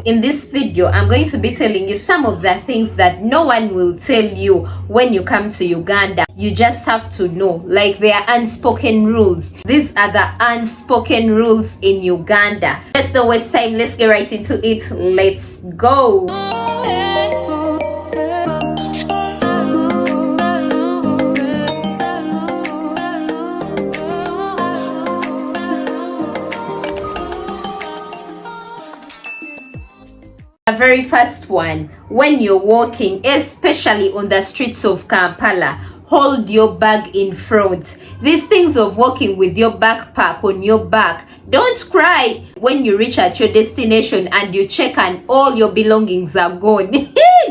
In this video, I'm going to be telling you some of the things that no one will tell you when you come to Uganda. You just have to know, like there are unspoken rules. These are the unspoken rules in Uganda. Let's not waste time. Let's get right into it. Let's go. The very first one, when you're walking, especially on the streets of Kampala, hold your bag in front. These things of walking with your backpack on your back, don't cry when you reach at your destination and you check and all your belongings are gone.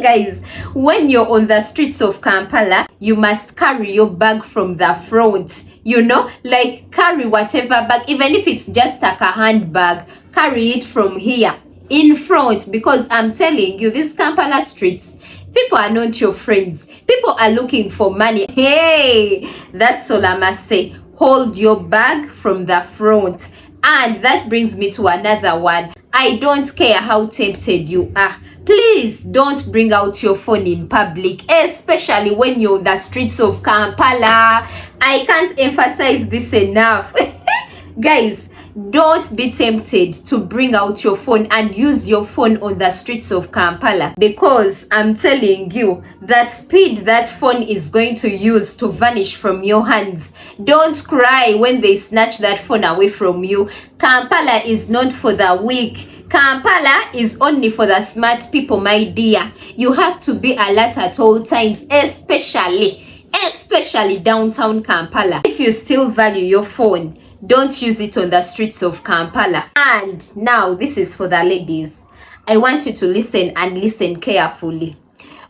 Guys, when you're on the streets of Kampala, you must carry your bag from the front. You know, like carry whatever bag, even if it's just like a handbag, carry it from here in front, because I'm telling you, these Kampala streets, people are not your friends. People are looking for money. Hey, that's all I must say. Hold your bag from the front. And that brings me to another one. I don't care how tempted you are, please don't bring out your phone in public, especially when you're on the streets of Kampala. I can't emphasize this enough. Guys, don't be tempted to bring out your phone and use your phone on the streets of Kampala, because I'm telling you, the speed that phone is going to use to vanish from your hands. Don't cry when they snatch that phone away from you. Kampala is not for the weak. Kampala is only for the smart people, my dear. You have to be alert at all times, especially downtown Kampala. If you still value your phone, don't use it on the streets of Kampala. And now this is for the ladies. I want you to listen and listen carefully.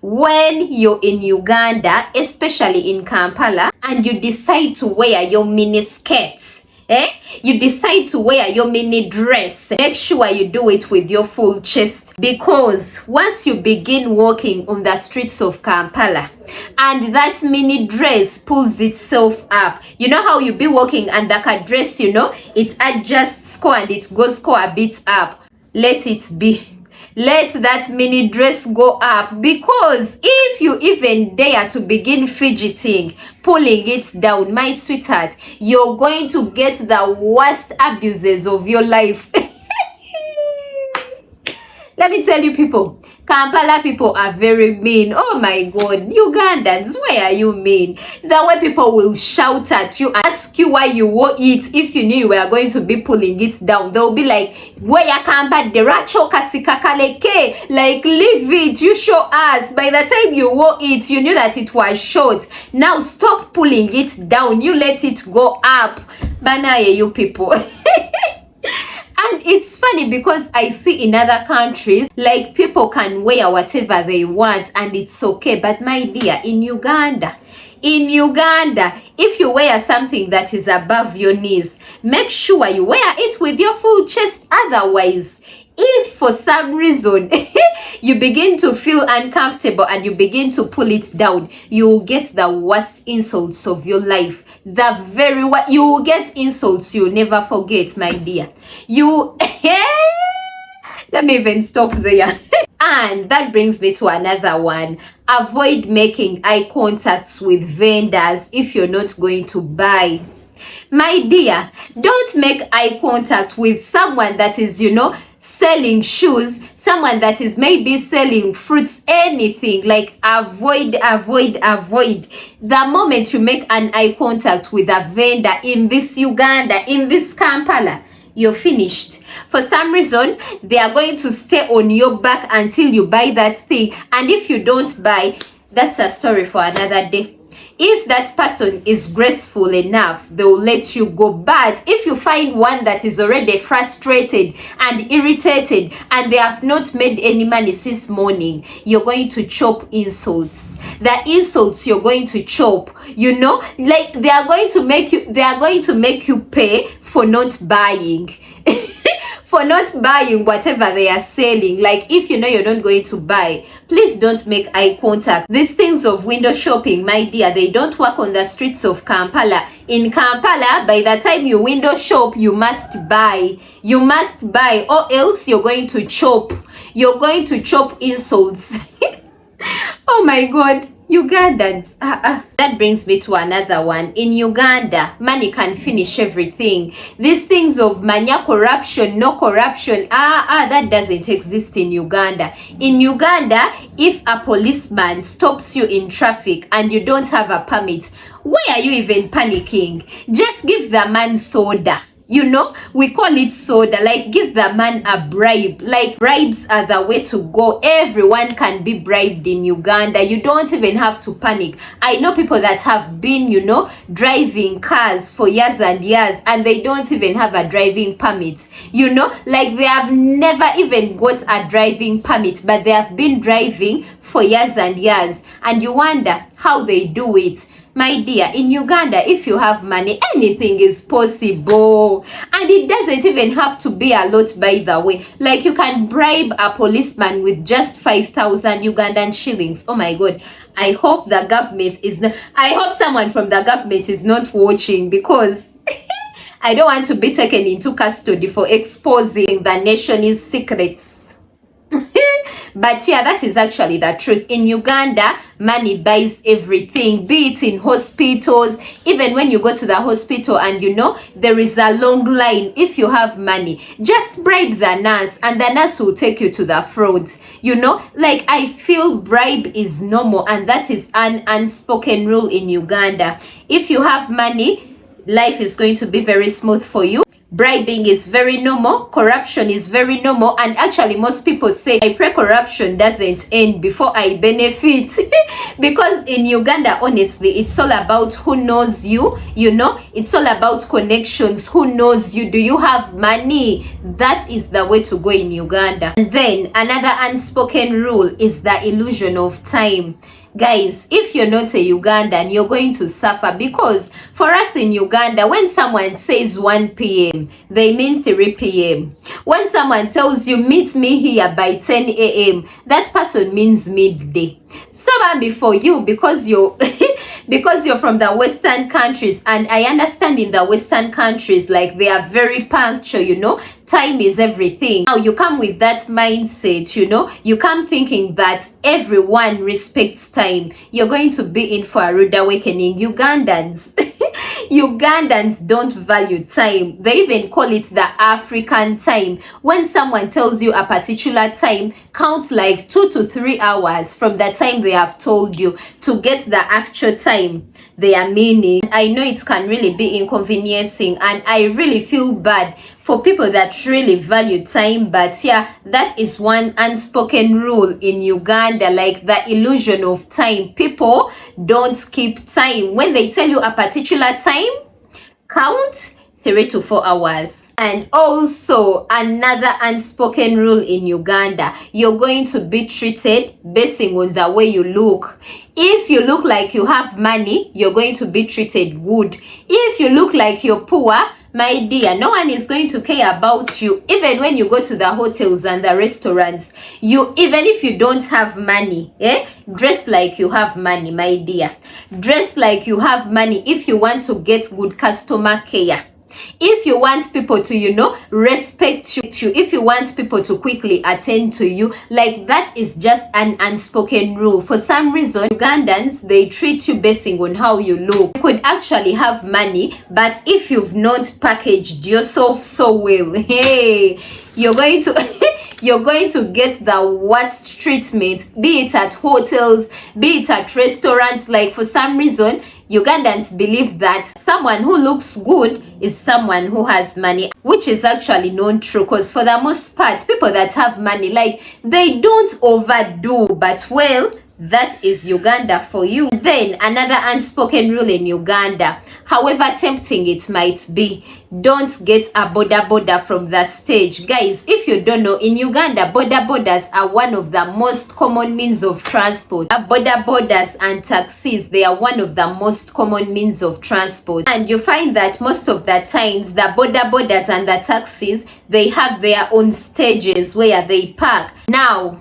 When you're in Uganda, especially in Kampala, and you decide to wear your mini skirt, you decide to wear your mini dress, make sure you do it with your full chest, because once you begin walking on the streets of Kampala and that mini dress pulls itself up, you know how you be walking and that dress, you know, it adjusts score and it goes score a bit up. Let it be. Let that mini dress go up, because if you even dare to begin fidgeting, pulling it down, my sweetheart, you're going to get the worst abuses of your life. Let me tell you, people, Kampala people are very mean. Oh my God, Ugandans, why are you mean? The way people will shout at you and ask you why you wore it if you knew you were going to be pulling it down. They'll be like, where you Kampa deracho kasikakaleke? Like, leave it, you show us. By the time you wore it, you knew that it was short. Now stop pulling it down. You let it go up. Banaye, you people. And it's funny because I see in other countries, like, people can wear whatever they want and it's okay. But my dear, in Uganda, if you wear something that is above your knees, make sure you wear it with your full chest. Otherwise, if for some reason you begin to feel uncomfortable and you begin to pull it down, you will get the worst insults of your life. You will get insults you'll never forget, my dear. Let me even stop there. And that brings me to another one. Avoid making eye contacts with vendors if you're not going to buy. My dear, don't make eye contact with someone that is, you know, selling shoes, someone that is maybe selling fruits, anything. Like, avoid. The moment you make an eye contact with a vendor in this Uganda, in this Kampala, you're finished. For some reason, they are going to stay on your back until you buy that thing. And if you don't buy, that's a story for another day. If that person is graceful enough, they'll let you go. But if you find one that is already frustrated and irritated and they have not made any money since morning, you're going to chop insults. The insults you're going to chop, you know, like, they are going to make you pay for not buying. For not buying whatever they are selling. Like, if you know you're not going to buy, please don't make eye contact. These things of window shopping, my dear, they don't work on the streets of Kampala. In Kampala, by the time you window shop, you must buy. You must buy, or else you're going to chop. You're going to chop insults. Oh my God, Ugandans. That brings me to another one. In Uganda, money can finish everything. These things of mania corruption, no corruption, that doesn't exist in Uganda. In Uganda, if a policeman stops you in traffic and you don't have a permit, why are you even panicking? Just give the man soda. You know, we call it soda. Like, give the man a bribe. Like, bribes are the way to go. Everyone can be bribed in Uganda. You don't even have to panic. I know people that have been, you know, driving cars for years and years, and they don't even have a driving permit. You know, like, they have never even got a driving permit, but they have been driving for years and years. And you wonder how they do it. My dear, in Uganda, if you have money, anything is possible. And it doesn't even have to be a lot, by the way. Like, you can bribe a policeman with just 5,000 Ugandan shillings. Oh my God. I hope the government is not... I hope someone from the government is not watching, because I don't want to be taken into custody for exposing the nation's secrets. But yeah, that is actually the truth. In Uganda, money buys everything, be it in hospitals. Even when you go to the hospital and you know there is a long line, if you have money, just bribe the nurse and the nurse will take you to the front. You know, like, I feel bribe is normal, and that is an unspoken rule in Uganda. If you have money, life is going to be very smooth for you. Bribing is very normal. Corruption is very normal. And actually, most people say, I pray corruption doesn't end before I benefit. Because in Uganda, honestly, it's all about who knows you. You know, it's all about connections. Who knows you? Do you have money? That is the way to go in Uganda. And then another unspoken rule is the illusion of time. Guys, if you're not a Ugandan, you're going to suffer, because for us in Uganda, when someone says 1 p.m., they mean 3 p.m. When someone tells you, meet me here by 10 a.m., that person means midday. So before you, because you're because you're from the Western countries, and I understand in the Western countries, like, they are very punctual, you know, time is everything. Now you come with that mindset, you know, you come thinking that everyone respects time. You're going to be in for a rude awakening. Ugandans don't value time. They even call it the African time. When someone tells you a particular time, count like 2 to 3 hours from the time they have told you to get the actual time they are meaning. I know it can really be inconveniencing, and I really feel bad for people that really value time. But yeah, that is one unspoken rule in Uganda, like the illusion of time. People don't keep time. When they tell you a particular time, count 3 to 4 hours. And also another unspoken rule in Uganda, you're going to be treated basing on the way you look. If you look like you have money, you're going to be treated good. If you look like you're poor, my dear, no one is going to care about you. Even when you go to the hotels and the restaurants, even if you don't have money, dress like you have money, my dear. Dress like you have money if you want to get good customer care. If you want people to, you know, respect you, if you want people to quickly attend to you, like, that is just an unspoken rule. For some reason, Ugandans, they treat you basing on how you look. You could actually have money, but if you've not packaged yourself so well, hey, you're going to get the worst treatment, be it at hotels, be it at restaurants. Like, for some reason, Ugandans believe that someone who looks good is someone who has money, which is actually not true, because for the most part, people that have money, like, they don't overdo. But well, that is Uganda for you. Then another unspoken rule in Uganda, however tempting it might be, don't get a boda from the stage. Guys, if you don't know, in Uganda, bodas are one of the most common means of transport. Bodas and taxis, they are one of the most common means of transport. And you find that most of the times, the bodas and the taxis, they have their own stages where they park. Now,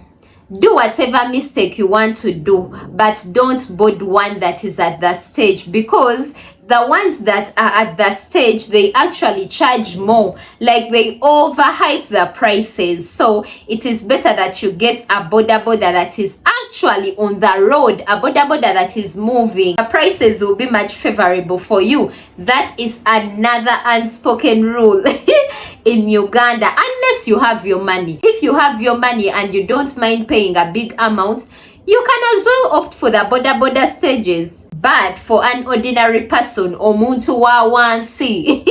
do whatever mistake you want to do, but don't board one that is at the stage, because The ones that are at the stage, they actually charge more, like they overhype the prices. So it is better that you get a border that is actually on the road, a border that is moving. The prices will be much favorable for you. That is another unspoken rule in Uganda, unless you have your money. If you have your money and you don't mind paying a big amount, you can as well opt for the border stages. But for an ordinary person, omuntu wa wansi,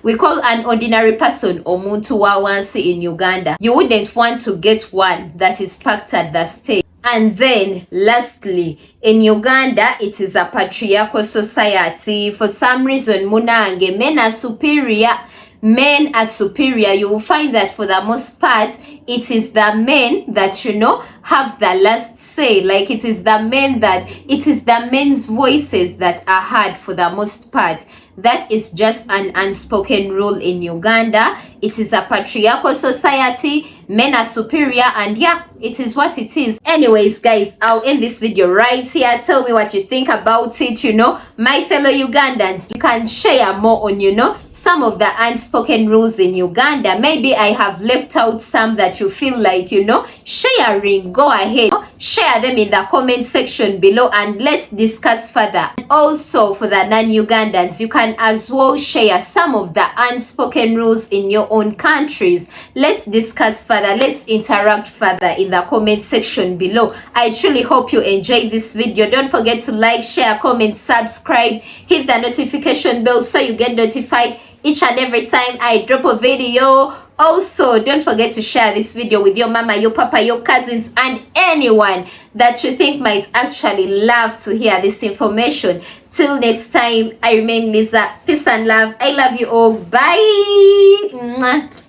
we call an ordinary person omuntu wa wansi in Uganda, you wouldn't want to get one that is parked at the stage. And then lastly, in Uganda, it is a patriarchal society. For some reason, munange, men are superior. Men are superior. You will find that for the most part, it is the men that, you know, have the last say. Like it is the men's voices that are heard for the most part. That is just an unspoken rule in Uganda. It is a patriarchal society. Men are superior, and yeah, it is what it is. Anyways, guys, I'll end this video right here. Tell me what you think about it, you know, my fellow Ugandans. You can share more on, you know, some of the unspoken rules in Uganda. Maybe I have left out some that you feel like, you know, sharing. Go ahead, share them in the comment section below and let's discuss further. Also, for the non-Ugandans, you can as well share some of the unspoken rules in your own countries. Let's discuss further. Let's interact further in the comment section below. I truly hope you enjoyed this video. Don't forget to like, share, comment, subscribe, hit the notification bell so you get notified each and every time I drop a video. Also, don't forget to share this video with your mama, your papa, your cousins, and anyone that you think might actually love to hear this information. Till next time, I remain Lisa. Peace and love. I love you all. Bye. Mwah.